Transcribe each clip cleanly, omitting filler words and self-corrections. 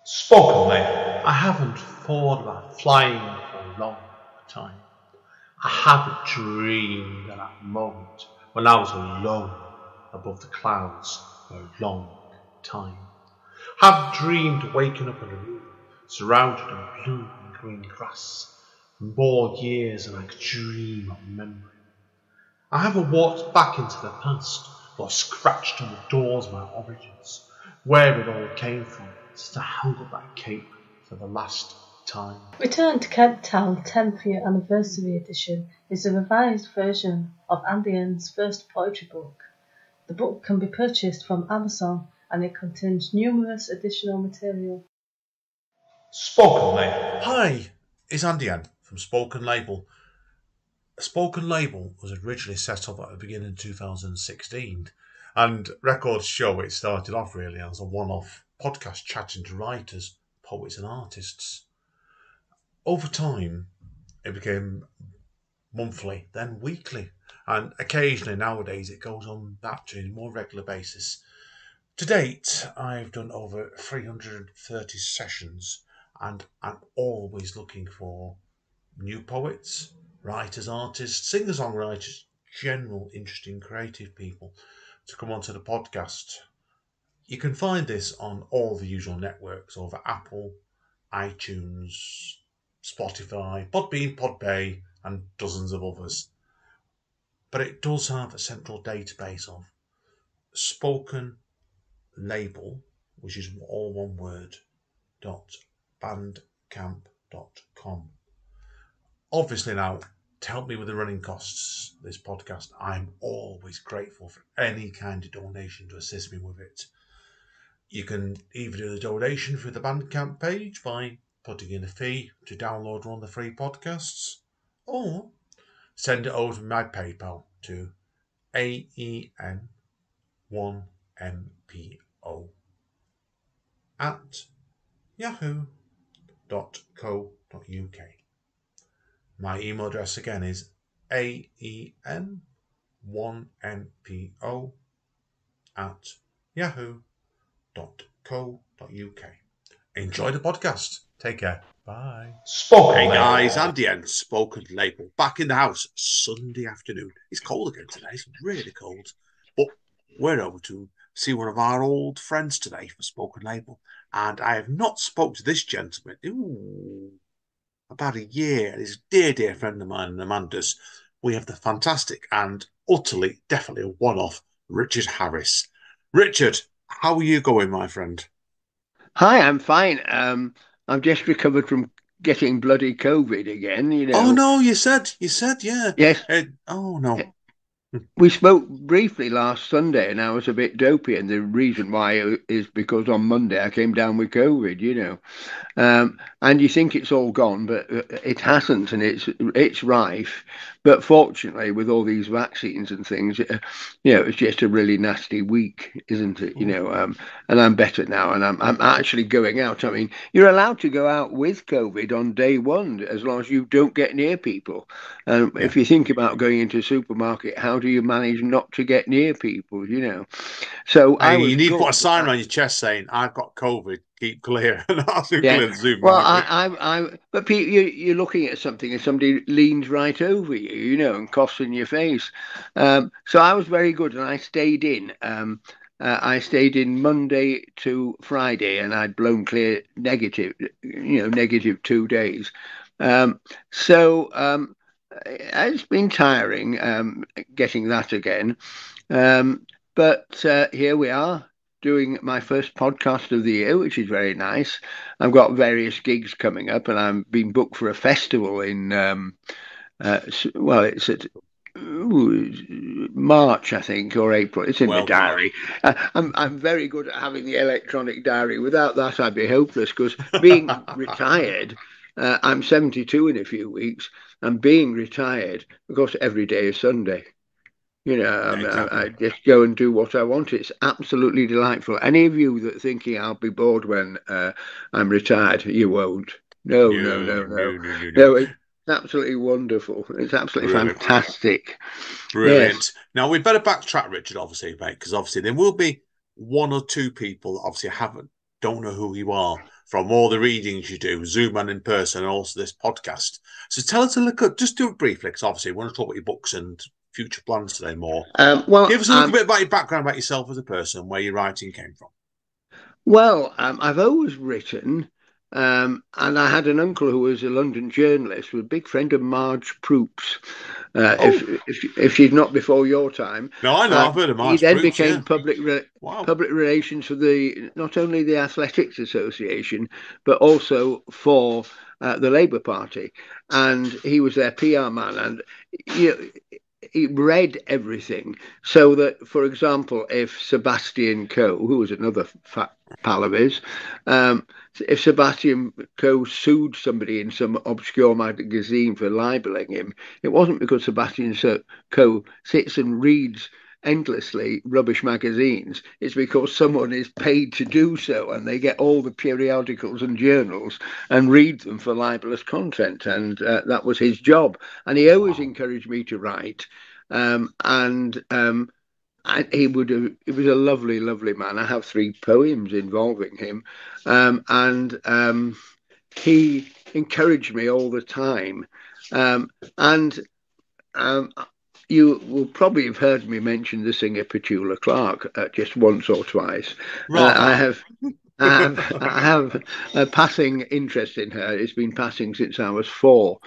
Spoken Label. I haven't thought about flying for a long time. I haven't dreamed of that moment when I was alone above the clouds for a long time. I haven't dreamed of waking up in a room surrounded in blue and green grass for more years than I could dream of remembering. I haven't walked back into the past or scratched on the doors of my origins, where it all came from, since I held up that cape for the last time. Return to Kent Town 10th Year Anniversary Edition is a revised version of Andy N's first poetry book. The book can be purchased from Amazon and it contains numerous additional material. Spoken Label. Hi, it's Andy N from Spoken Label. Spoken Label was originally set up at the beginning of 2016, and records show it started off really as a one-off podcast chatting to writers, poets and artists. Over time, it became monthly, then weekly, and occasionally nowadays it goes on that to a more regular basis. To date, I've done over 330 sessions, and I'm always looking for new poets, writers, artists, singer-songwriters, general interesting creative people to come onto the podcast. You can find this on all the usual networks over Apple, iTunes, Spotify, Podbean, Podbay, and dozens of others. But it does have a central database of Spoken Label, which is all one word, .bandcamp.com. Obviously now, to help me with the running costs of this podcast, I'm always grateful for any kind of donation to assist me with it. You can either do the donation through the Bandcamp page by putting in a fee to download one of the free podcasts, or send it over to my PayPal to aen1mpo@yahoo.co.uk. My email address again is aen1mpo@yahoo.co.uk. Enjoy the podcast. Take care. Bye. Spoken Hey Label. guys, Andy N, Spoken Label, back in the house Sunday afternoon. It's cold again today. It's really cold. But we're over to see one of our old friends today for Spoken Label. And I have not spoke to this gentleman about a year. And he's a dear, dear friend of mine and Amanda's. We have the fantastic and utterly, definitely a one-off Richard Harris. Richard, how are you going, my friend? Hi, I'm fine. I've just recovered from getting bloody COVID again, you know. Oh, no, you said, yeah. Yes. Oh, no. We spoke briefly last Sunday and I was a bit dopey, and the reason why is because on Monday I came down with COVID, you know. And you think it's all gone, but it hasn't, and it's rife. But fortunately, with all these vaccines and things, it's just a really nasty week, isn't it? You know, and I'm better now, and I'm actually going out. I mean, you're allowed to go out with COVID on day one as long as you don't get near people. If you think about going into a supermarket, how do you manage not to get near people? You know, so you need to put a sign on your chest saying, "I've got COVID. Keep clear." Clear the supermarket. Well, but you're looking at something and somebody leans right over you, you know, and coughs in your face. So I was very good, and I stayed in. I stayed in Monday to Friday, and I'd blown clear negative 2 days. It's been tiring getting that again. But here we are, doing my first podcast of the year, which is very nice. I've got various gigs coming up, and I'm being booked for a festival in it's at March, I think, or April. It's in the diary. I'm very good at having the electronic diary. Without that, I'd be hopeless, because being retired, I'm 72 in a few weeks, and being retired, of course, every day is Sunday. You know, exactly. I just go and do what I want. It's absolutely delightful. Any of you that thinking I'll be bored when I'm retired, you won't. No. It's absolutely wonderful. It's absolutely fantastic. Brilliant. Yes. Now, we better backtrack, Richard, obviously, mate, because obviously there will be one or two people that obviously haven't don't know who you are from all the readings you do, Zoom and in person, and also this podcast. So tell us a little, just do it briefly, because obviously we want to talk about your books and future plans today more. Give us a little bit about your background, about yourself as a person, where your writing came from. Well, I've always written, and I had an uncle who was a London journalist, was a big friend of Marge Proops. If she's not before your time. No, I know. I've heard of Marge He then Proops, became yeah. public relations for not only the Athletics Association, but also for the Labour Party. And he was their PR man. And he read everything, so that, for example, if Sebastian Coe, who was another pal of his, if Sebastian Coe sued somebody in some obscure magazine for libeling him, it wasn't because Sebastian Coe sits and reads endlessly rubbish magazines. It's because someone is paid to do so, and they get all the periodicals and journals and read them for libelous content, and that was his job. And he always encouraged me to write, he was a lovely, lovely man. I have 3 poems involving him, and he encouraged me all the time. You will probably have heard me mention the singer Petula Clark just once or twice. I have a passing interest in her. It's been passing since I was 4,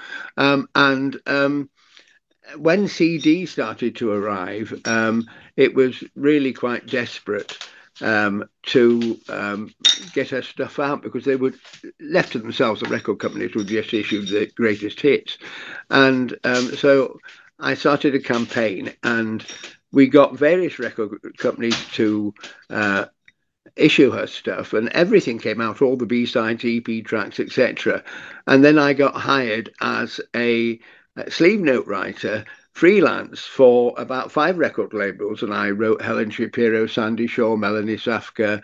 when CD started to arrive, it was really quite desperate to get her stuff out, because they would, left to themselves, the record companies would just issue the greatest hits. And so I started a campaign, and we got various record companies to issue her stuff, and everything came out, all the B-sides, EP tracks, etc. And then I got hired as a sleeve note writer, freelance, for about 5 record labels, and I wrote Helen Shapiro, Sandy Shaw, Melanie Safka,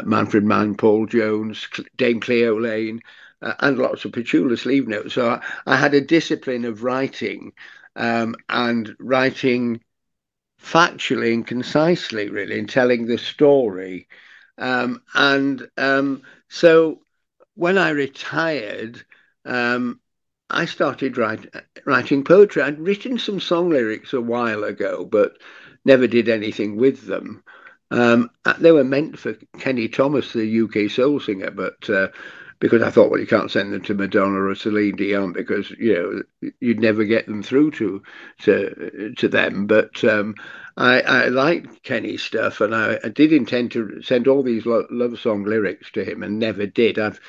Manfred Mann, Paul Jones, Dame Cleo Lane, and lots of Petula sleeve notes. So I had a discipline of writing, and writing factually and concisely, really, and telling the story. So when I retired, I started writing poetry. I'd written some song lyrics a while ago, but never did anything with them. They were meant for Kenny Thomas, the UK soul singer, but because I thought, well, you can't send them to Madonna or Celine Dion, because you'd never get them through to them. But I liked Kenny's stuff, and I did intend to send all these love song lyrics to him, and never did. I've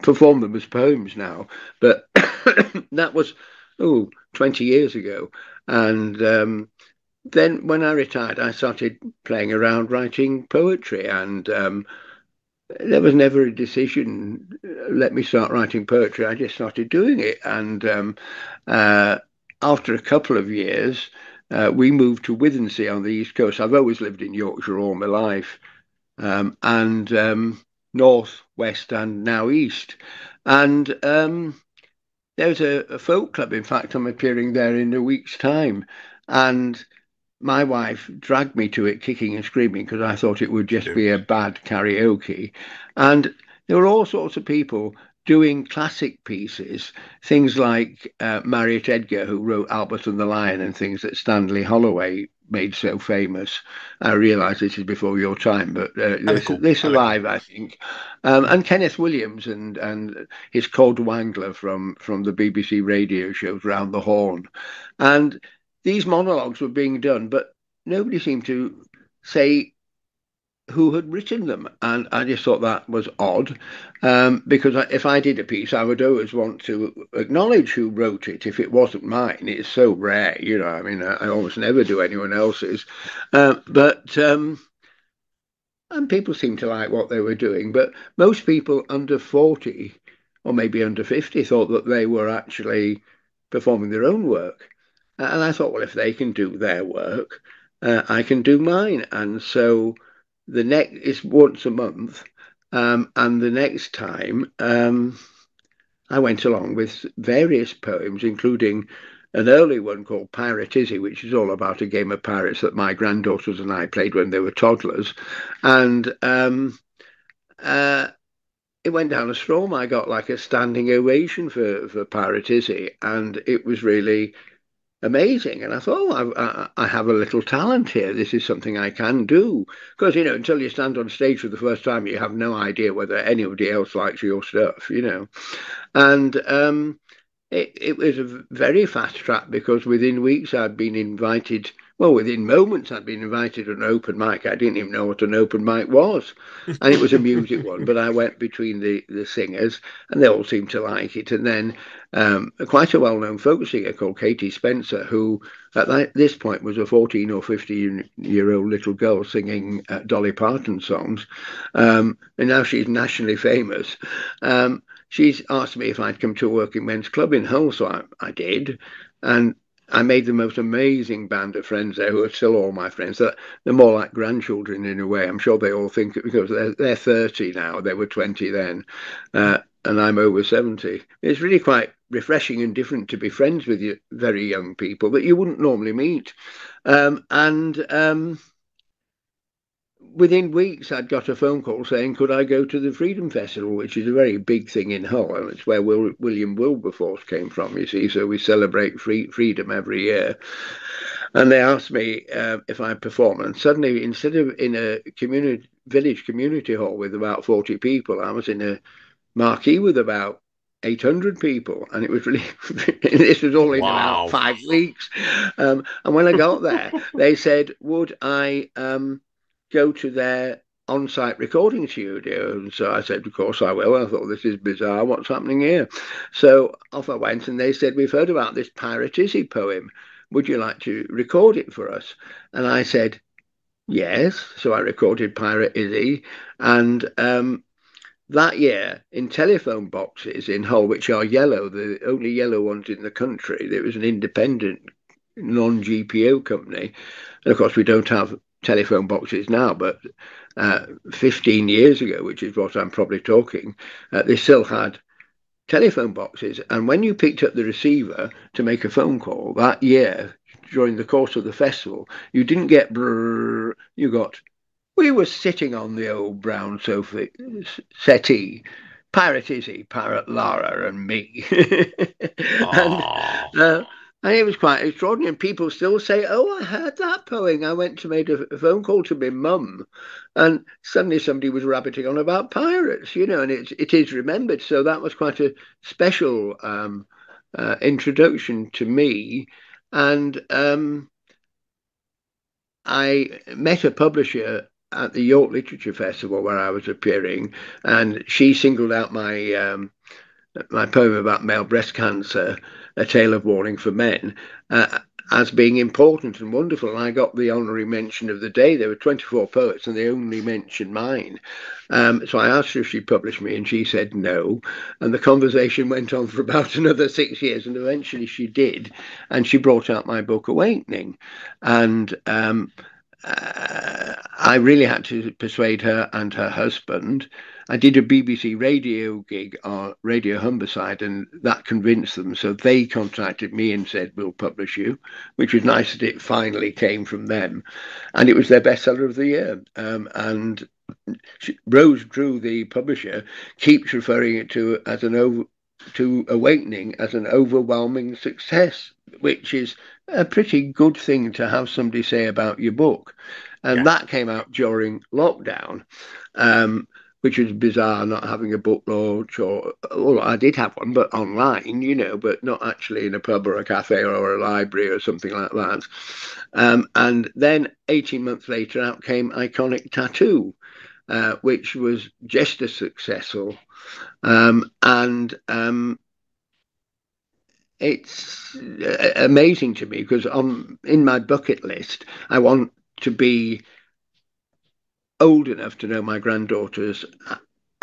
perform them as poems now, but that was 20 years ago. And then when I retired, I started playing around writing poetry, and there was never a decision, let me start writing poetry. I just started doing it, and after a couple of years, we moved to Withensea on the East Coast. I've always lived in Yorkshire all my life, and North, West, and now East. And there's a folk club. In fact, I'm appearing there in a week's time. And my wife dragged me to it kicking and screaming, because I thought it would just be a bad karaoke. And there were all sorts of people doing classic pieces, things like Marriott Edgar, who wrote Albert and the Lion and things that Stanley Holloway made so famous. I realise this is before your time, but they survive, I think. And Kenneth Williams and his Cod Wangler from the BBC radio shows Round the Horn. And these monologues were being done, but nobody seemed to say who had written them. And I just thought that was odd, because if I did a piece, I would always want to acknowledge who wrote it if it wasn't mine. It's so rare, I mean, I almost never do anyone else's. And people seemed to like what they were doing, but most people under 40 or maybe under 50 thought that they were actually performing their own work. And I thought, well, if they can do their work, I can do mine. And so the next is once a month, and the next time I went along with various poems, including an early one called Pirate Izzy, which is all about a game of pirates that my granddaughters and I played when they were toddlers. And it went down a storm. I got like a standing ovation for Pirate Izzy, and it was really amazing. And I thought, I have a little talent here. This is something I can do. Because, until you stand on stage for the first time, you have no idea whether anybody else likes your stuff, And it was a very fast track because within weeks I'd been invited. Well, within moments I'd been invited to an open mic. I didn't even know what an open mic was, and it was a music one. But I went between the singers, and they all seemed to like it. And then quite a well-known folk singer called Katie Spencer, who at this point was a 14 or 15-year-old little girl singing Dolly Parton songs, and now she's nationally famous. She's asked me if I'd come to a working men's club in Hull, so I did. And I made the most amazing band of friends there who are still all my friends. They're more like grandchildren in a way. I'm sure they all think it because they're 30 now. They were 20 then. And I'm over 70. It's really quite refreshing and different to be friends with you, very young people that you wouldn't normally meet. Within weeks, I'd got a phone call saying, could I go to the Freedom Festival, which is a very big thing in Hull, and it's where William Wilberforce came from, you see, so we celebrate freedom every year. And they asked me if I'd perform, and suddenly, instead of in a village community hall with about 40 people, I was in a marquee with about 800 people, and it was really this was all in about 5 weeks. And when I got there, they said, would I go to their on-site recording studio? And so I said, of course I will. I thought, this is bizarre, what's happening here? So off I went, and they said, we've heard about this Pirate Izzy poem, would you like to record it for us? And I said, yes. So I recorded Pirate Izzy, and that year, in telephone boxes in Hull, which are yellow, the only yellow ones in the country, there was an independent non-GPO company. And of course, we don't have telephone boxes now, but 15 years ago, which is what I'm probably talking, they still had telephone boxes. And when you picked up the receiver to make a phone call that year, during the course of the festival, you didn't get brrr, you got, we were sitting on the old brown sofa settee, Pirate Izzy, Parrot Lara, and me. And it was quite extraordinary. And people still say, oh, I heard that poem. I went to make a phone call to my mum, and suddenly somebody was rabbiting on about pirates, and it is remembered. So that was quite a special introduction to me. And I met a publisher at the York Literature Festival where I was appearing, and she singled out my poem about male breast cancer, A Tale of Warning for Men, as being important and wonderful. And I got the honorary mention of the day. There were 24 poets, and they only mentioned mine. So I asked her if she'd publish me, and she said no. And the conversation went on for about another 6 years, and eventually she did. And she brought out my book, Awakening. And I really had to persuade her and her husband. I did a BBC radio gig on Radio Humberside, and that convinced them. So they contacted me and said, we'll publish you, which was nice that it finally came from them. And it was their bestseller of the year. And Rose Drew, the publisher, keeps referring it to Awakening as an overwhelming success, which is a pretty good thing to have somebody say about your book. And that came out during lockdown, which was bizarre, not having a book launch, or I did have one, but online, but not actually in a pub or a cafe or a library or something like that. And then 18 months later, out came Iconic Tattoo, which was just as successful. It's amazing to me because in my bucket list, I want to be old enough to know my granddaughters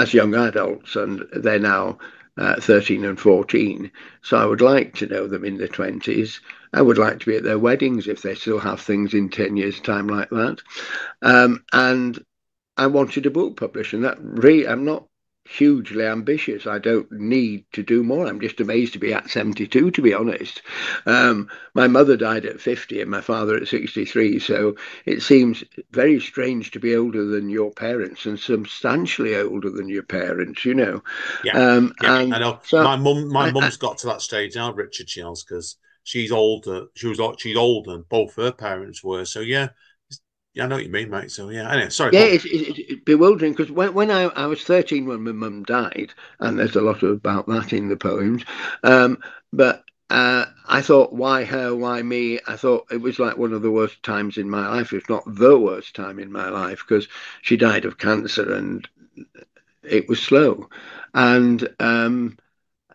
as young adults, and they're now 13 and 14. So I would like to know them in their 20s. I would like to be at their weddings if they still have things in 10 years' time like that. And I wanted a book published, and that really, I'm not hugely ambitious. I don't need to do more. I'm just amazed to be at 72, to be honest. My mother died at 50 and my father at 63, so it seems very strange to be older than your parents and substantially older than your parents, you know. Yeah, And I know. so My I, mum's got to that stage now, Richard Shields, because she's older. She's older than both her parents were. So yeah, I know what you mean, mate. So yeah. Anyway, sorry, yeah, go on. it's bewildering because when I was 13 when my mum died, and there's a lot about that in the poems, but I thought, why her, why me? I thought it was like one of the worst times in my life, if not the worst time in my life, because she died of cancer and it was slow. And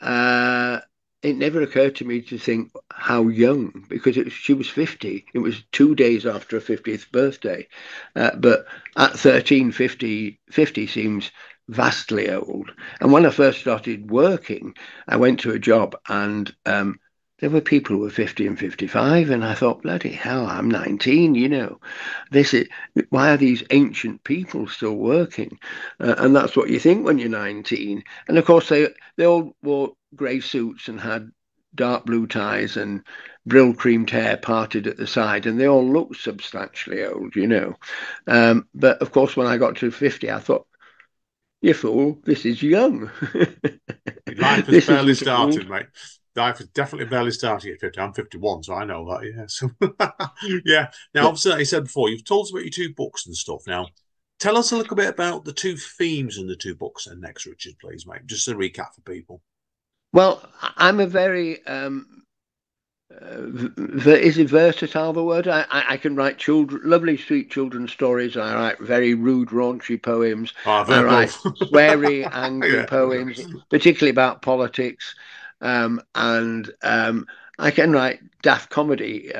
uh, it never occurred to me to think how young, because she was 50. It was 2 days after her 50th birthday. But at 13, 50 seems vastly old. And when I first started working, I went to a job and there were people who were 50 and 55. And I thought, bloody hell, I'm 19, you know. This is why are these ancient people still working? And that's what you think when you're 19. And of course, they all wore grey suits and had dark blue ties and brill creamed hair parted at the side, and they all looked substantially old, you know. But of course, when I got to 50, I thought, you fool, this is young. Life has This barely isn't old. started, mate. Life has definitely barely started at 50. I'm 51, so I know that. Yeah. So yeah. Now, Yeah. obviously, like you said before, you've told us about your two books and stuff. Now, tell us a little bit about the two themes in the two books and next, Richard, please, mate. Just a recap for people. Well, I'm a very is it versatile the word? I can write children, lovely, sweet children's stories. I write very rude, raunchy poems. Oh, I've I heard write both. sweary, angry Yeah. poems, particularly about politics. And I can write daft comedy,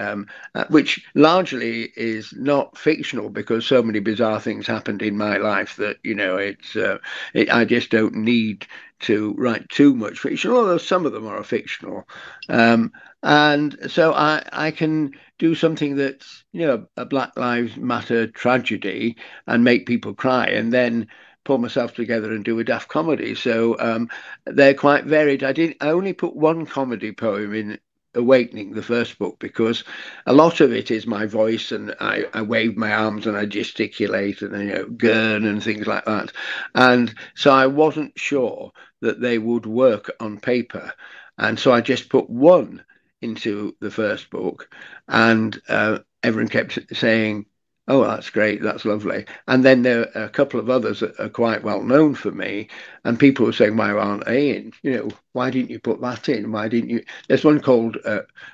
which largely is not fictional because so many bizarre things happened in my life that, you know, I just don't need to write too much fiction, although some of them are fictional. Um, and so I can do something that's, you know, a Black Lives Matter tragedy and make people cry and then pull myself together and do a daft comedy. So they're quite varied. I only put one comedy poem in Awakening, the first book, because a lot of it is my voice and I wave my arms and I gesticulate and, you know, gurn and things like that. And so I wasn't sure that they would work on paper. And so I just put one into the first book, and everyone kept saying, "Oh, that's great, that's lovely." And then there are a couple of others that are quite well known for me, and people were saying, "Why aren't they in? You know, why didn't you put that in? Why didn't you?" There's one called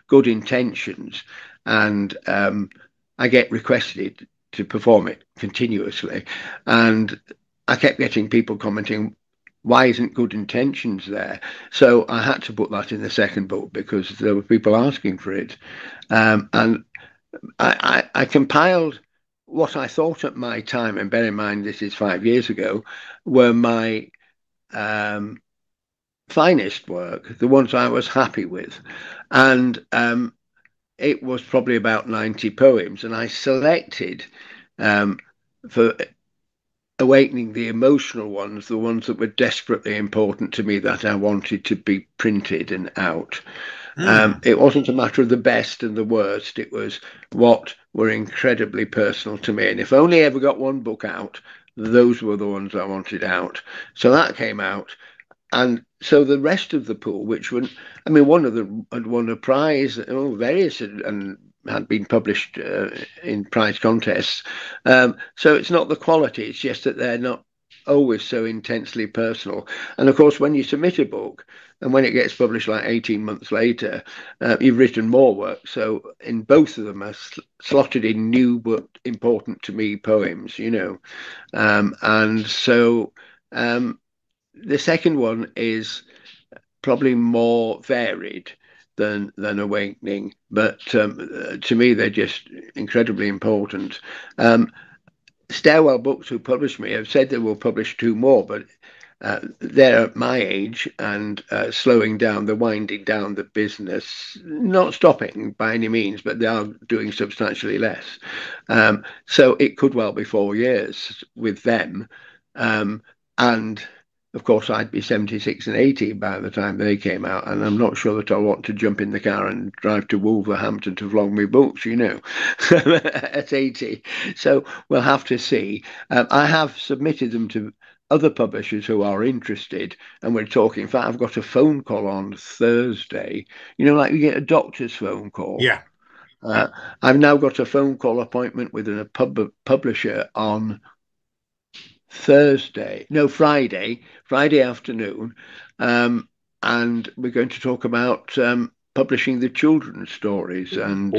"Good Intentions," and I get requested to perform it continuously, and I kept getting people commenting, why isn't Good Intentions there? So I had to put that in the second book because there were people asking for it. And I compiled what I thought at my time, and bear in mind this is 5 years ago, were my um, finest work, the ones I was happy with. And it was probably about 90 poems. And I selected um, for Awakening the emotional ones, the ones that were desperately important to me that I wanted to be printed and out. Mm. It wasn't a matter of the best and the worst, it was what were incredibly personal to me. And if only I ever got one book out, those were the ones I wanted out. So that came out. And so the rest of the pool, which were, I mean, one of them had won a prize, oh, various and had been published in prize contests. So it's not the quality, it's just that they're not always so intensely personal. And of course, when you submit a book and when it gets published like 18 months later, you've written more work. So in both of them are slotted in new but important to me poems, you know. And so the second one is probably more varied than Awakening, but to me they're just incredibly important. Stairwell Books, who published me, have said they will publish two more, but they're at my age and slowing down, they're winding down the business, not stopping by any means, but they are doing substantially less. So it could well be 4 years with them. And of course, I'd be 76 and 80 by the time they came out, and I'm not sure that I want to jump in the car and drive to Wolverhampton to flog me books, at 80. So we'll have to see. I have submitted them to other publishers who are interested, and we're talking. In fact, I've got a phone call on Thursday. Like you get a doctor's phone call. Yeah. I've now got a phone call appointment with a publisher on Friday afternoon, and we're going to talk about publishing the children's stories, and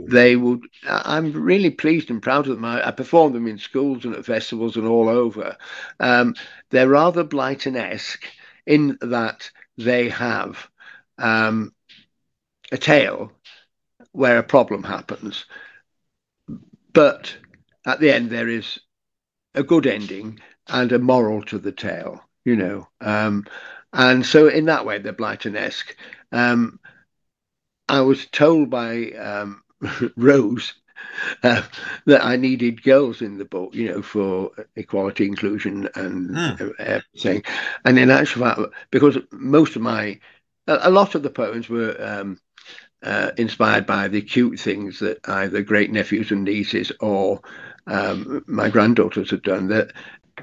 they would. I'm really pleased and proud of them. I perform them in schools and at festivals and all over. They're rather Blyton-esque in that they have a tale where a problem happens, but at the end there is a good ending and a moral to the tale, and so in that way they're Blyton-esque. I was told by Rose that I needed girls in the book, for equality, inclusion, and everything. And in actual fact, because a lot of the poems were inspired by the cute things that either great nephews and nieces or my granddaughters have done.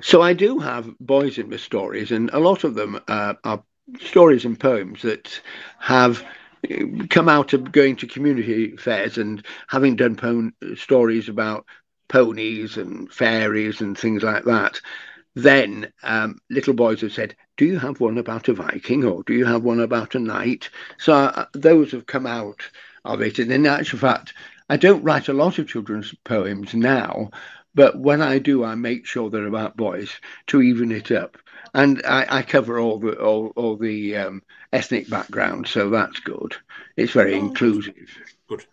So I do have boys in my stories, and a lot of them are stories and poems that have come out of going to community fairs and having done stories about ponies and fairies and things like that. Then little boys have said, do you have one about a Viking, or do you have one about a knight? So those have come out of it. And in actual fact, I don't write a lot of children's poems now, but when I do, I make sure they're about boys to even it up. And I cover all the ethnic background, so that's good. It's very inclusive. Good.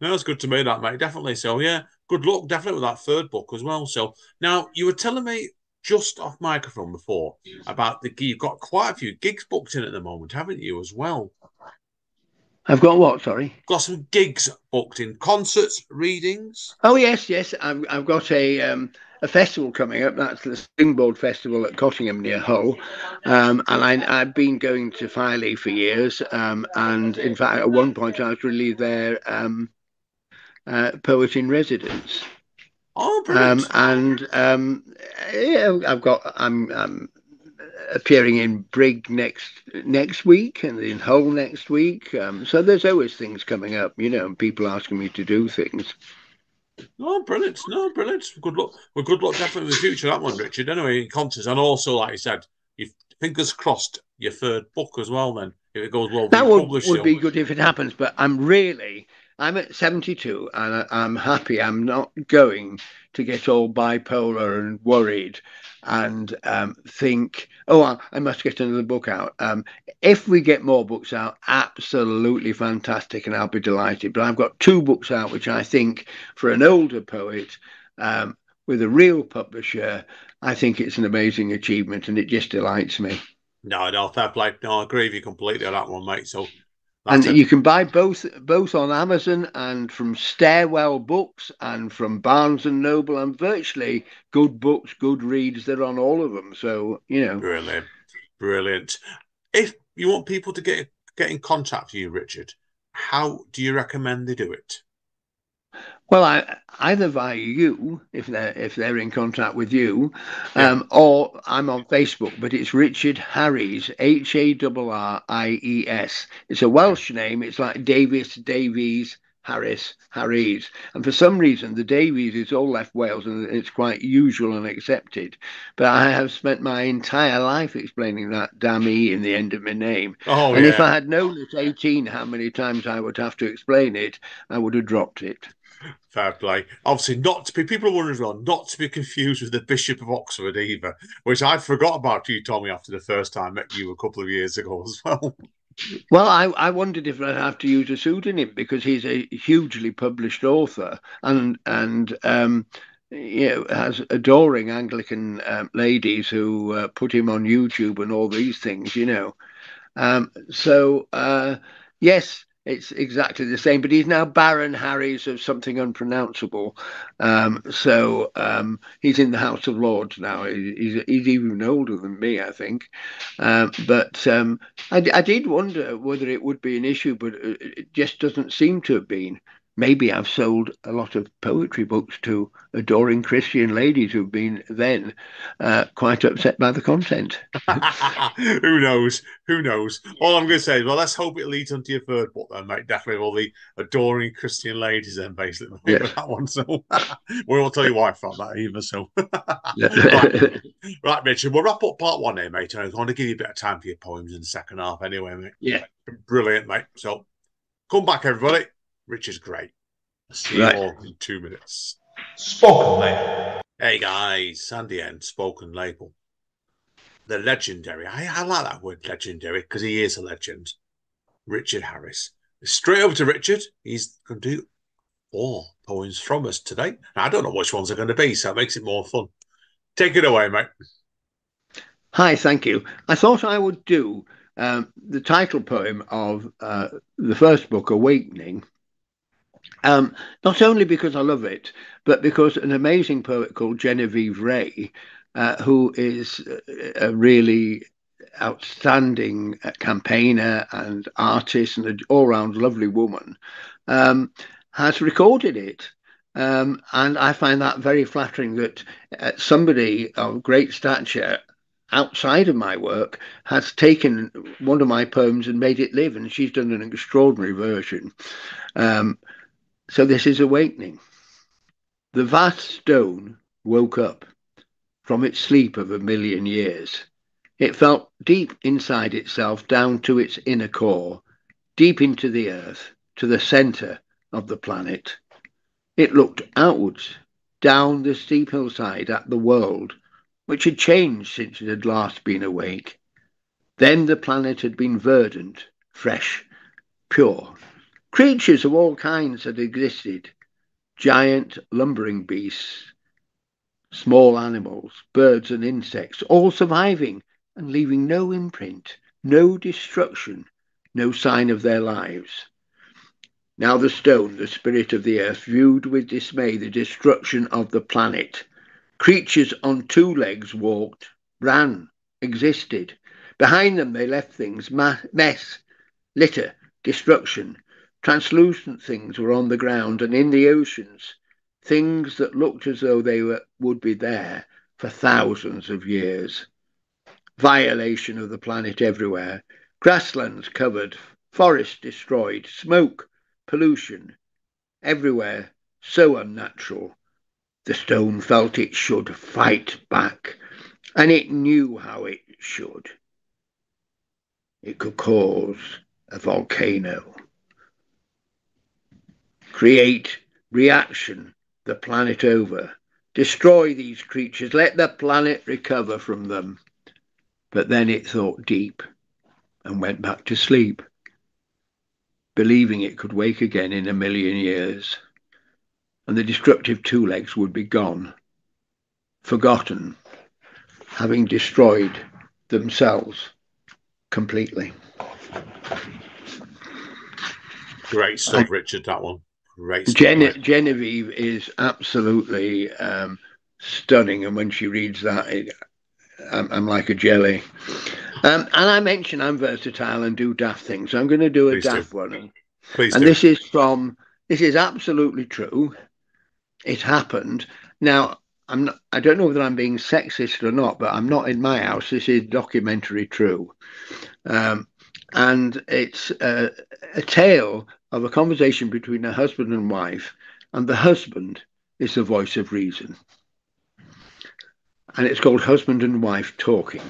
No, that's good to me, that, mate. Definitely. So, yeah, good luck, definitely, with that third book as well. So, now, you were telling me just off microphone before about you've got quite a few gigs booked in at the moment, haven't you, as well? I've got what, sorry? Got some gigs booked in, concerts, readings. Oh yes. I've got a festival coming up. That's the Springboard Festival at Cottingham near Hull, and I've been going to Filey for years. And in fact, at one point, I was really their poet in residence. Oh, brilliant! I'm appearing in Brig next week and in Hull next week. So there's always things coming up, and people asking me to do things. Oh, brilliant. No, brilliant. Good luck. Well, good luck definitely in the future, that one, Richard. Anyway, in concerts. And also, like you said, fingers crossed your third book as well, then, if it goes well. That would be good if it happens, but I'm at 72 and I'm happy. I'm not going to get all bipolar and worried and think, I must get another book out. If we get more books out, absolutely fantastic, and I'll be delighted. But I've got 2 books out, which I think for an older poet with a real publisher, I think it's an amazing achievement, and it just delights me. No, fair play. No, I agree with you completely on that one, mate. So, and you can buy both on Amazon and from Stairwell Books and from Barnes and Noble, and virtually good books, good reads. They're on all of them. So, Brilliant. If you want people to get in contact with you, Richard, how do you recommend they do it? Well, either via you, if they're in contact with you, or I'm on Facebook, but it's Richard Harries, Harries. It's a Welsh name. It's like Davies, Harris, Harries. And for some reason, the Davies is all left Wales, and it's quite usual and accepted. But I have spent my entire life explaining that damn E in the end of my name. And if I had known at 18 how many times I would have to explain it, I would have dropped it. Fair play. Obviously, people are wondering as well, not to be confused with the Bishop of Oxford either, which I forgot about. You told me after the first time I met you a couple of years ago as well. Well, I wondered if I'd have to use a pseudonym, because he's a hugely published author and has adoring Anglican ladies who put him on YouTube and all these things, So yes. It's exactly the same, but he's now Baron Harries of something unpronounceable. So he's in the House of Lords now. He's even older than me, I think. But I did wonder whether it would be an issue, but it just doesn't seem to have been. Maybe I've sold a lot of poetry books to adoring Christian ladies who've been then quite upset by the content. Who knows? Who knows? All I'm going to say is, well, let's hope it leads on to your third book then, mate. Definitely all the adoring Christian ladies then, basically, mate, Yes. with that one. So we won't tell your wife about that either. So right, Richard, we'll wrap up part one here, mate. I'm going to give you a bit of time for your poems in the second half anyway, mate. Yeah. Brilliant, mate. So come back, everybody. Richard's great. See you all in 2 minutes. Spoken Label. Hey guys, Sandy N, Spoken Label. The legendary, I like that word legendary because he is a legend. Richard Harris. Straight over to Richard. He's going to do 4 poems from us today. Now, I don't know which ones are going to be, so it makes it more fun. Take it away, mate. Hi, thank you. I thought I would do the title poem of the first book, Awakening. Not only because I love it, but because an amazing poet called Genevieve Ray, who is a really outstanding campaigner and artist and an all-round lovely woman, has recorded it. And I find that very flattering that somebody of great stature outside of my work has taken one of my poems and made it live, and she's done an extraordinary version. So this is Awakening. The vast stone woke up from its sleep of 1,000,000 years. It felt deep inside itself, down to its inner core, deep into the earth, to the centre of the planet. It looked outwards, down the steep hillside at the world, which had changed since it had last been awake. Then the planet had been verdant, fresh, pure. Creatures of all kinds had existed, giant lumbering beasts, small animals, birds and insects, all surviving and leaving no imprint, no destruction, no sign of their lives. Now the stone, the spirit of the earth, viewed with dismay the destruction of the planet. Creatures on 2 legs walked, ran, existed. Behind them they left things, mess, litter, destruction. Translucent things were on the ground and in the oceans, things that looked as though they would be there for thousands of years. Violation of the planet everywhere, grasslands covered, forests destroyed, smoke, pollution, everywhere so unnatural. The stone felt it should fight back, and it knew how it should. It could cause a volcano, create reaction the planet over, destroy these creatures, let the planet recover from them. But then it thought deep and went back to sleep, believing it could wake again in 1,000,000 years, and the destructive 2 legs would be gone, forgotten, having destroyed themselves completely. Great stuff, Richard, that one. Great stuff. Genevieve is absolutely stunning, and when she reads that, I'm like a jelly. And I mentioned I'm versatile and do daft things, so I'm going to do a daft one. Please and do. This is absolutely true. It happened. Now, I don't know whether I'm being sexist or not, but I'm not in my house. This is documentary true. And it's a tale of a conversation between a husband and wife, and the husband is the voice of reason. And it's called Husband and Wife Talking.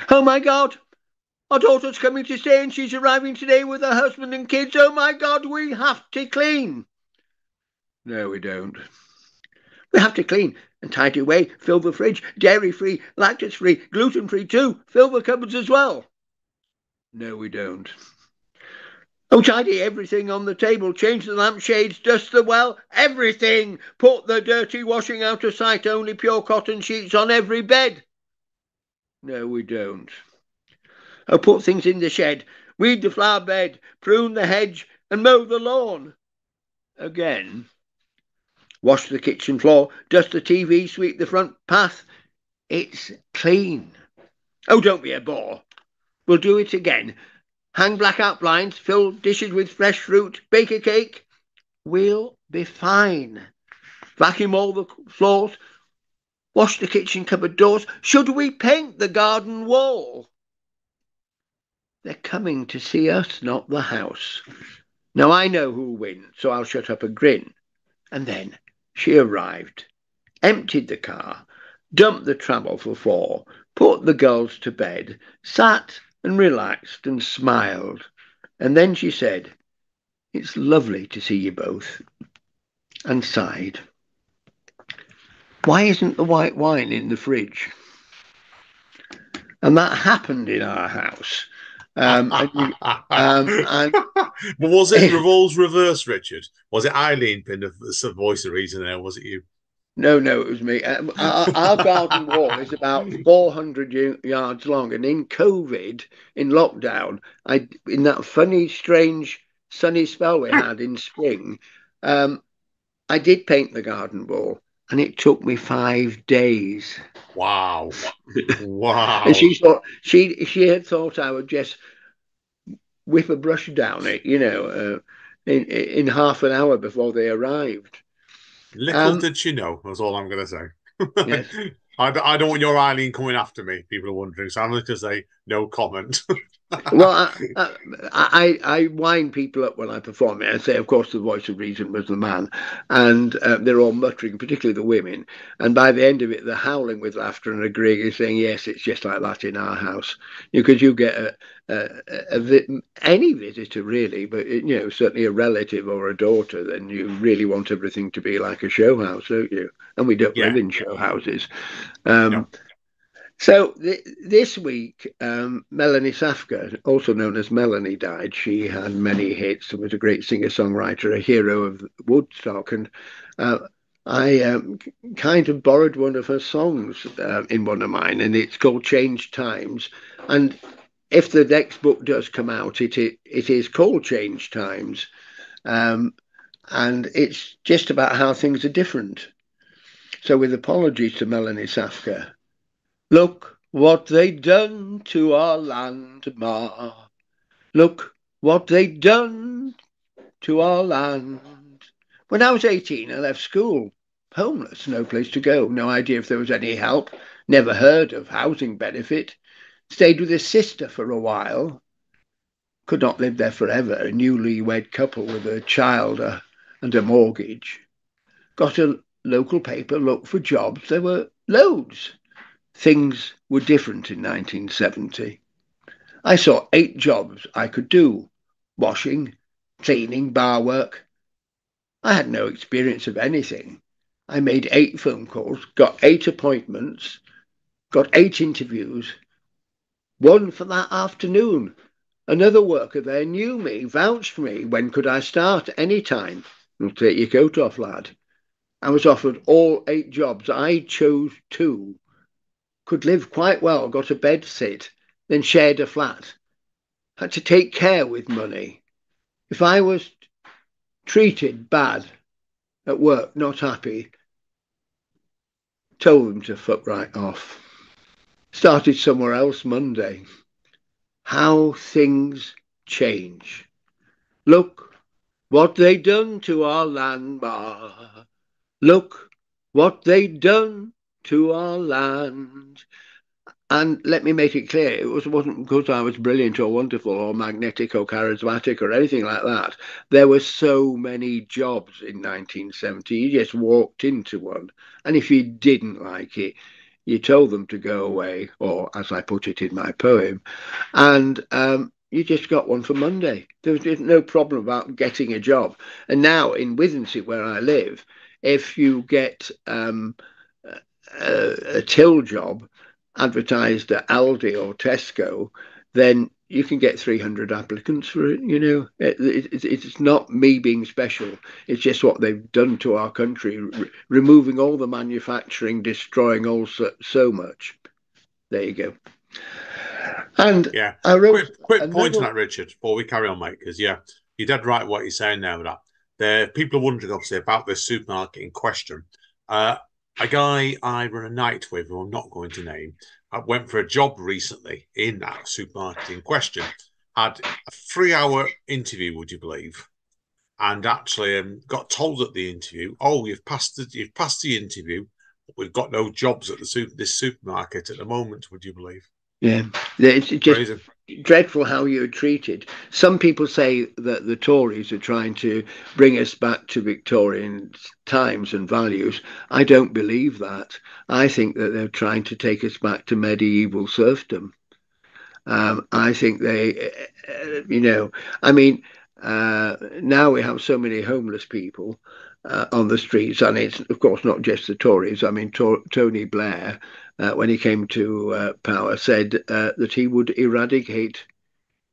Oh my God, our daughter's coming to stay and she's arriving today with her husband and kids. Oh my God, we have to clean. No, we don't. We have to clean and tidy away, fill the fridge, dairy-free, lactose-free, gluten-free too, fill the cupboards as well. No, we don't. Oh, tidy everything on the table, change the lampshades, dust the well, everything. Put the dirty washing out of sight, only pure cotton sheets on every bed. No, we don't. Oh, put things in the shed, weed the flower bed, prune the hedge, and mow the lawn. Again, wash the kitchen floor, dust the TV, sweep the front path. It's clean. Oh, don't be a bore. We'll do it again. Hang blackout blinds, fill dishes with fresh fruit, bake a cake. We'll be fine. Vacuum all the floors, wash the kitchen cupboard doors. Should we paint the garden wall? They're coming to see us, not the house. Now I know who'll win, so I'll shut up and grin. And then she arrived, emptied the car, dumped the travel for 4, put the girls to bed, sat and relaxed and smiled. And then she said, "It's lovely to see you both," and sighed. "Why isn't the white wine in the fridge?" And that happened in our house. But was it the roles reversed, Richard? Was it Eileen being the voice of reason there, or was it you? No, it was me. Our garden wall is about 400 yards long, and in COVID, in lockdown, in that funny, strange, sunny spell we had in spring, I did paint the garden wall, and it took me 5 days. Wow! Wow! And she thought she had thought I would just whip a brush down it, in half an hour before they arrived. Little did she know. That's all I'm going to say. Yes. I don't want your Eileen coming after me. People are wondering, so I'm going to say no comment. Well, I wind people up when I perform it. I say, of course, the voice of reason was the man, and they're all muttering, particularly the women. And by the end of it, they're howling with laughter and agreeing and saying, "Yes, it's just like that in our house." Because you get any visitor really, but certainly a relative or a daughter, then you really want everything to be like a show house, don't you? And we don't live in show houses. No. So this week, Melanie Safka, also known as Melanie, died. She had many hits and was a great singer-songwriter, a hero of Woodstock. And I kind of borrowed one of her songs in one of mine, and it's called Change Times. And if the next book does come out, it is called Change Times. And it's just about how things are different. So with apologies to Melanie Safka, look what they done to our land, Ma. Look what they done to our land. When I was 18, I left school, homeless, no place to go, no idea if there was any help, never heard of housing benefit. Stayed with a sister for a while. Could not live there forever, a newly-wed couple with a child and a mortgage. Got a local paper, looked for jobs. There were loads. Things were different in 1970. I saw 8 jobs I could do: washing, cleaning, bar work. I had no experience of anything. I made 8 phone calls, got 8 appointments, got 8 interviews. One for that afternoon. Another worker there knew me, vouched for me. When could I start? Any time. Well, take your coat off, lad. I was offered all 8 jobs. I chose 2. Could live quite well, got a bed sit, then shared a flat. Had to take care with money. If I was treated bad at work, not happy, told them to fuck right off. Started somewhere else Monday. How things change. Look what they done to our land, Ma. Look what they done to our land. And let me make it clear, it wasn't because I was brilliant or wonderful or magnetic or charismatic or anything like that. There were so many jobs in 1970. You just walked into one. And if you didn't like it, you told them to go away, or as I put it in my poem, and you just got one for Monday. There was no problem about getting a job. And now in Withensea, where I live, if you get a till job advertised at Aldi or Tesco, then you can get 300 applicants for it. It's not me being special. It's just what they've done to our country, removing all the manufacturing, destroying so much. There you go. And Yeah. I wrote Quick point on that, Richard, before we carry on, mate, because, yeah, you're dead right what you're saying there with that. People are wondering, obviously, about this supermarket in question. A guy I run a night with, who I'm not going to name, went for a job recently in that supermarket in question, had a 3-hour interview, would you believe? And actually got told at the interview, "Oh, you've passed the interview, but we've got no jobs at this supermarket at the moment." Would you believe? Yeah, it's just Crazy. dreadful how you're treated. Some people say that the Tories are trying to bring us back to Victorian times and values. I don't believe that. I think that they're trying to take us back to medieval serfdom. I think they, I mean, now we have so many homeless people on the streets, and it's of course not just the Tories. I mean, Tony Blair, when he came to power, said that he would eradicate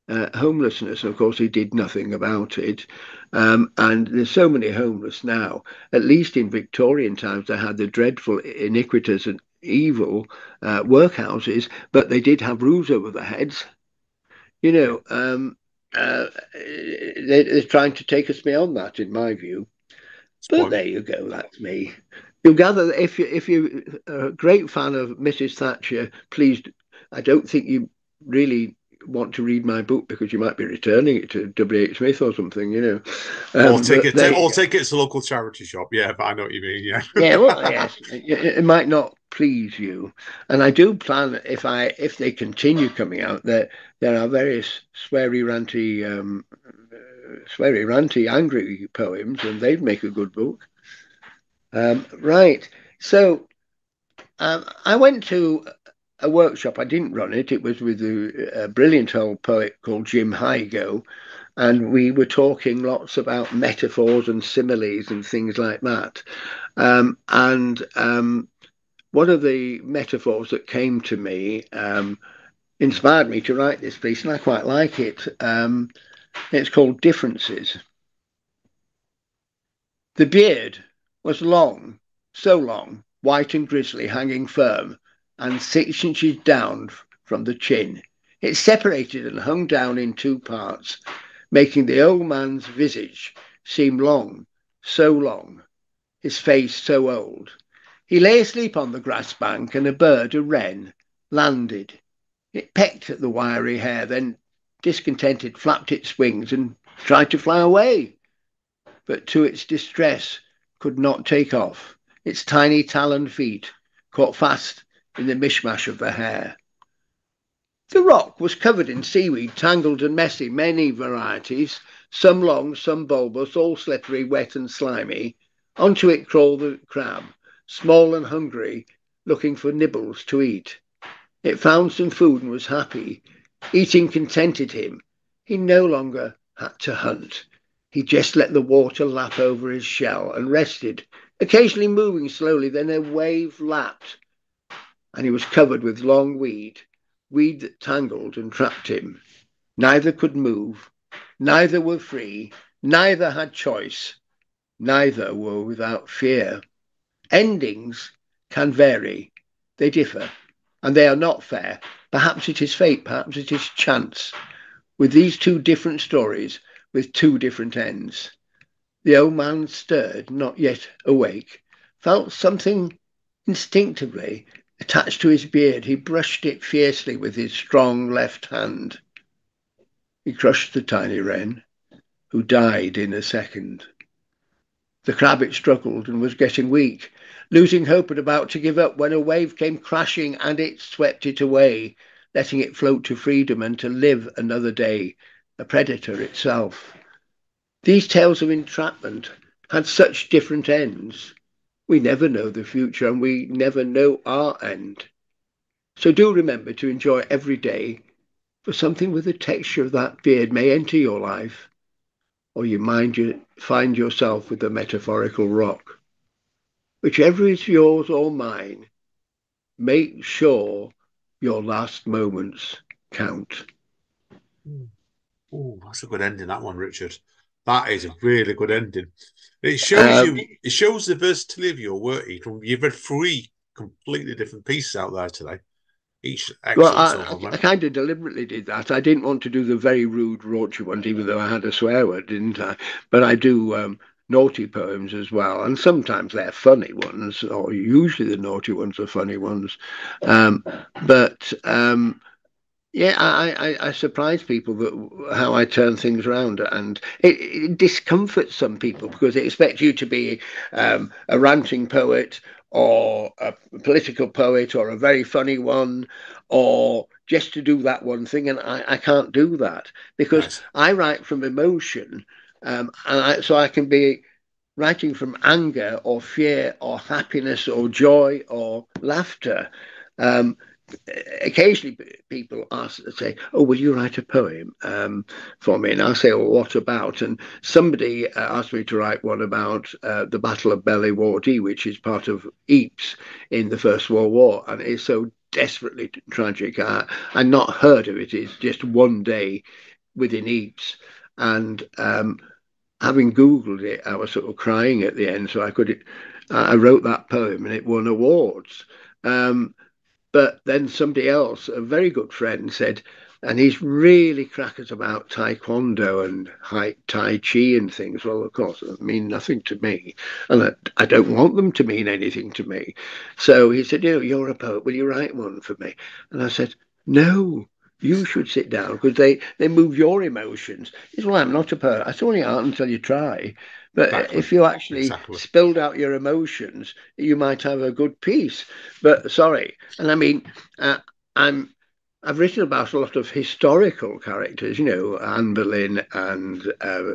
homelessness. Of course, he did nothing about it. And there's so many homeless now. At least in Victorian times, they had the dreadful, iniquitous and evil workhouses, but they did have roofs over their heads. They're trying to take us beyond that, in my view. But there you go. That's me. You'll gather that if you're a great fan of Mrs. Thatcher, please. I don't think you really want to read my book because you might be returning it to W.H. Smith or something, Or take it to a local charity shop. Yeah, but I know what you mean. Yeah. Yeah. Well, yes, it might not please you, and I do plan if they continue coming out that there are various sweary, ranty, angry poems, and they'd make a good book. Right. So I went to a workshop. I didn't run it. It was with a brilliant old poet called Jim Hygo, and we were talking lots about metaphors and similes and things like that. One of the metaphors that came to me inspired me to write this piece, and I quite like it. It's called Differences. The beard was long, so long, white and grizzly, hanging firm, and 6 inches down from the chin. It separated and hung down in 2 parts, making the old man's visage seem long, so long, his face so old. He lay asleep on the grass bank, and a bird, a wren, landed. It pecked at the wiry hair, then, discontented, flapped its wings and tried to fly away, but to its distress could not take off. Its tiny taloned feet caught fast in the mishmash of the hair. The rock was covered in seaweed, tangled and messy, many varieties, some long, some bulbous, all slippery, wet and slimy. Onto it crawled the crab, small and hungry, looking for nibbles to eat. It found some food and was happy. Eating contented him. He no longer had to hunt. He just let the water lap over his shell and rested, occasionally moving slowly. Then a wave lapped, and he was covered with long weed that tangled and trapped him. Neither could move, neither were free, neither had choice, neither were without fear. Endings can vary, they differ, and they are not fair. Perhaps it is fate, perhaps it is chance. With these 2 different stories, with 2 different ends. The old man stirred, not yet awake, felt something instinctively attached to his beard. He brushed it fiercely with his strong left hand. He crushed the tiny wren, who died in a second. The crabbit struggled and was getting weak, losing hope and about to give up when a wave came crashing and it swept it away, letting it float to freedom and to live another day, a predator itself. These tales of entrapment had such different ends. We never know the future, and we never know our end. So do remember to enjoy every day, for something with the texture of that beard may enter your life, or you find yourself with the metaphorical rock. Whichever is yours or mine, make sure your last moments count. Oh, that's a good ending, that one, Richard. That is a really good ending. It shows the versatility of your work, Ethan. You've read 3 completely different pieces out there today. Each Well, excellent sort of, I mate. kind of deliberately did that. I didn't want to do the very rude, raunchy ones, even though I had a swear word, didn't I? But I do naughty poems as well, and sometimes they're funny ones, or usually the naughty ones are funny ones. Um, but yeah, I surprise people that how I turn things around, and it discomforts some people because they expect you to be a ranting poet or a political poet or a very funny one or just to do that one thing, and I can't do that because Nice. I write from emotion, so I can be writing from anger or fear or happiness or joy or laughter. Um, Occasionally people say, "Oh, will you write a poem for me?" And I'll say, "Well, what about?" And somebody asked me to write one about the Battle of Bellewaarde, which is part of Ypres in the First World War, and it's so desperately tragic. I'd not heard of it. It's just one day within Ypres, and having Googled it, I was sort of crying at the end. So I wrote that poem, and it won awards. Um, but then somebody else, a very good friend, said, and he's really crackers about taekwondo and tai chi and things. Well, of course, they mean nothing to me. And I don't want them to mean anything to me. So he said, you're a poet. Will you write one for me? And I said, no. You should sit down because they move your emotions. He said, well, I'm not a poet. I said, well, you aren't until you try. But Exactly. if you actually Exactly. spilled out your emotions, you might have a good piece. But sorry, and I mean, I'm I've written about a lot of historical characters, Anne Boleyn and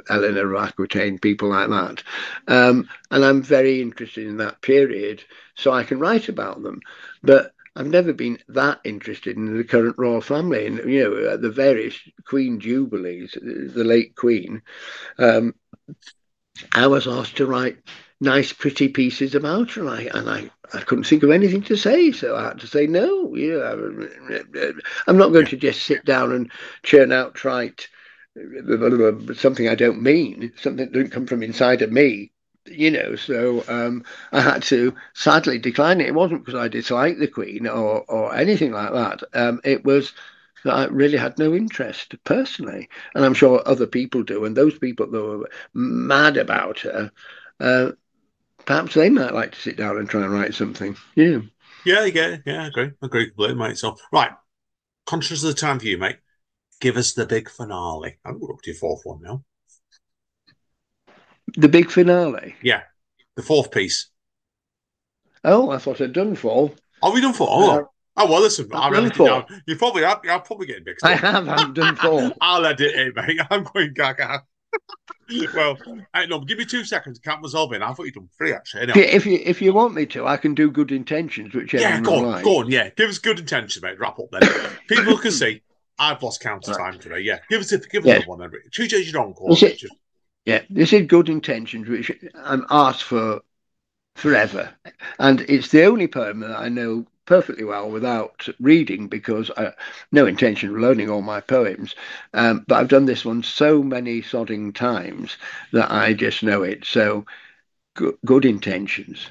Eleanor of Aquitaine, people like that, and I'm very interested in that period, so I can write about them. But I've never been that interested in the current royal family, and the various Queen Jubilees, the late Queen. Um, I was asked to write nice, pretty pieces about her, I couldn't think of anything to say, so I had to say no. I'm not going Yeah. to just sit down and churn out trite something I don't mean, something that didn't come from inside of me. So I had to sadly decline it. It wasn't because I disliked the Queen or anything like that. It was that I really had no interest personally, and I'm sure other people do. And those people that were mad about her, uh, perhaps they might like to sit down and try and write something. Yeah. Yeah, yeah, agree completely, mate. So, right, conscious of the time for you, mate. Give us the big finale. I think we're up to your fourth one now. The big finale. Yeah, the fourth piece. Oh, I thought I'd done four. Are we done for? Uh, Oh, well, listen, I've I've done edited down. four. I'm probably getting mixed I up. have. I've done four. I'll edit it, mate. I'm going gaga. Well, no, give me 2 seconds. Count myself in. I thought you'd done three, actually. Anyway. If you want me to, I can do good intentions, whichever Yeah, you like. go on. Yeah, give us good intentions, mate. Wrap up then. People can see I've lost count of Right. time today. Yeah, give us another Yes. one then. Choose as your encore, This is, Richard. yeah. This is good intentions, which I'm asked for forever, and it's the only poem that I know perfectly well without reading because I no intention of learning all my poems. But I've done this one so many sodding times that I just know it. So good intentions.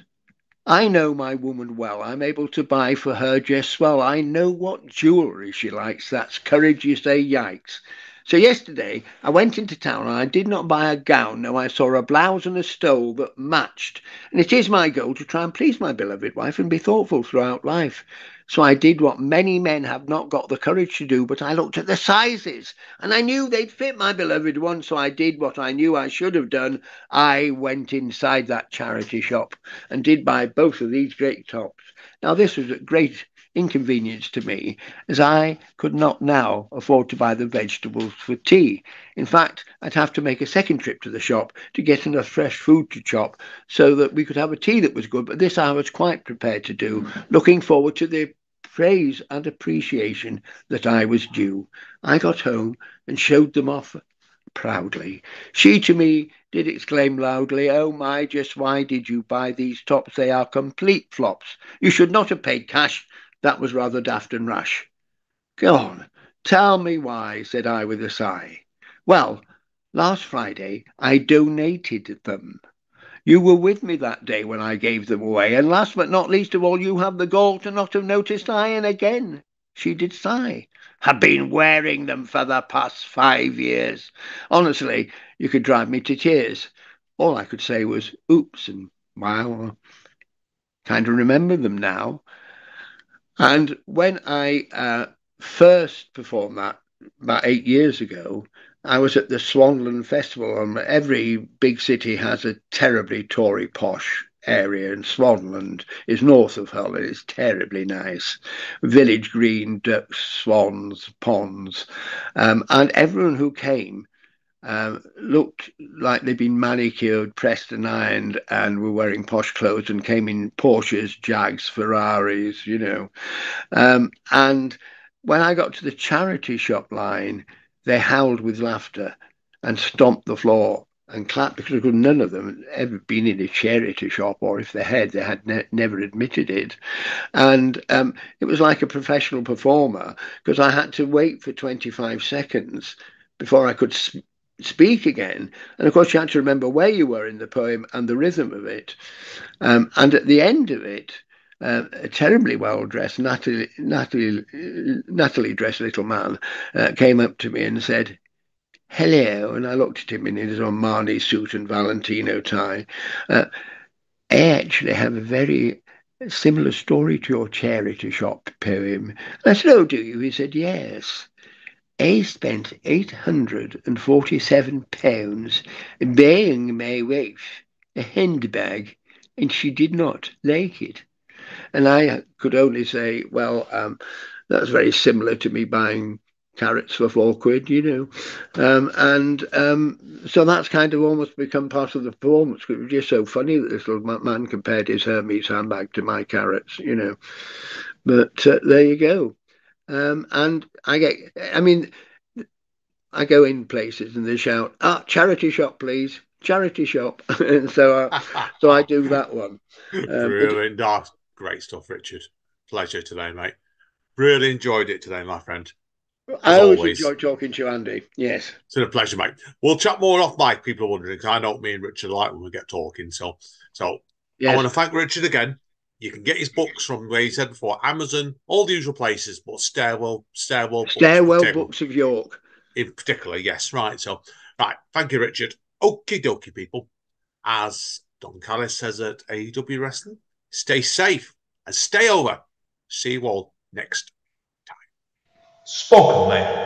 I know my woman well. I'm able to buy for her just swell. I know what jewellery she likes. That's courage, you say, yikes. So yesterday I went into town and I did not buy a gown. No, I saw a blouse and a stole that matched. And it is my goal to try and please my beloved wife and be thoughtful throughout life. So I did what many men have not got the courage to do, but I looked at the sizes and I knew they'd fit my beloved one. So I did what I knew I should have done. I went inside that charity shop and did buy both of these great tops. Now, this was a great inconvenience to me, as I could not now afford to buy the vegetables for tea. In fact, I'd have to make a second trip to the shop to get enough fresh food to chop so that we could have a tea that was good, but this I was quite prepared to do, looking forward to the praise and appreciation that I was due. I got home and showed them off proudly. She to me did exclaim loudly, "Oh my, just why did you buy these tops? They are complete flops. You should not have paid cash. That was rather daft and rash." "Go on, tell me why," said I with a sigh. "Well, last Friday I donated them. You were with me that day when I gave them away, and last but not least of all, you have the gall to not have noticed I, and again She did sigh. I've been wearing them for the past 5 years. Honestly, you could drive me to tears. All I could say was, oops, and wow, I kind of remember them now. And when I first performed that about 8 years ago, I was at the Swanland Festival, and every big city has a terribly Tory posh area, and Swanland is north of Hull, and it's terribly nice. Village green, ducks, swans, ponds, and everyone who came looked like they'd been manicured, pressed and ironed, and were wearing posh clothes and came in Porsches, Jags, Ferraris, you know. And when I got to the charity shop line, they howled with laughter and stomped the floor and clapped because none of them had ever been in a charity shop, or if they had never admitted it. And it was like a professional performer because I had to wait for 25 seconds before I could speak again. And of course, you had to remember where you were in the poem and the rhythm of it. And at the end of it, a terribly well-dressed, Natalie dressed little man came up to me and said, "Hello," and I looked at him in his Armani suit and Valentino tie. I actually have a very similar story to your charity shop poem. I said, "Oh, do you?" He said, "Yes. I spent £847 buying my wife a handbag, and she did not like it." And I could only say, well, that's very similar to me buying carrots for £4, you know. So that's kind of almost become part of the performance. It was just so funny that this little man compared his Hermes handbag to my carrots, you know. But there you go. And I go in places and they shout, charity shop, please. Charity shop. And so I do that one. Brilliant. That's great stuff, Richard. Pleasure today, mate. Really enjoyed it today, my friend. I always enjoy talking to you, Andy. Yes. It's been a pleasure, mate. We'll chat more off mic, people are wondering, because I know me and Richard like when we get talking. So yes. I want to thank Richard again. You can get his books from where he said before, Amazon, all the usual places, but Stairwell Books of York. In particular, yes. Right. So, right. Thank you, Richard. Okie dokie, people. As Don Callis says at AEW Wrestling, stay safe and stay over. See you all next time. Spoken Label.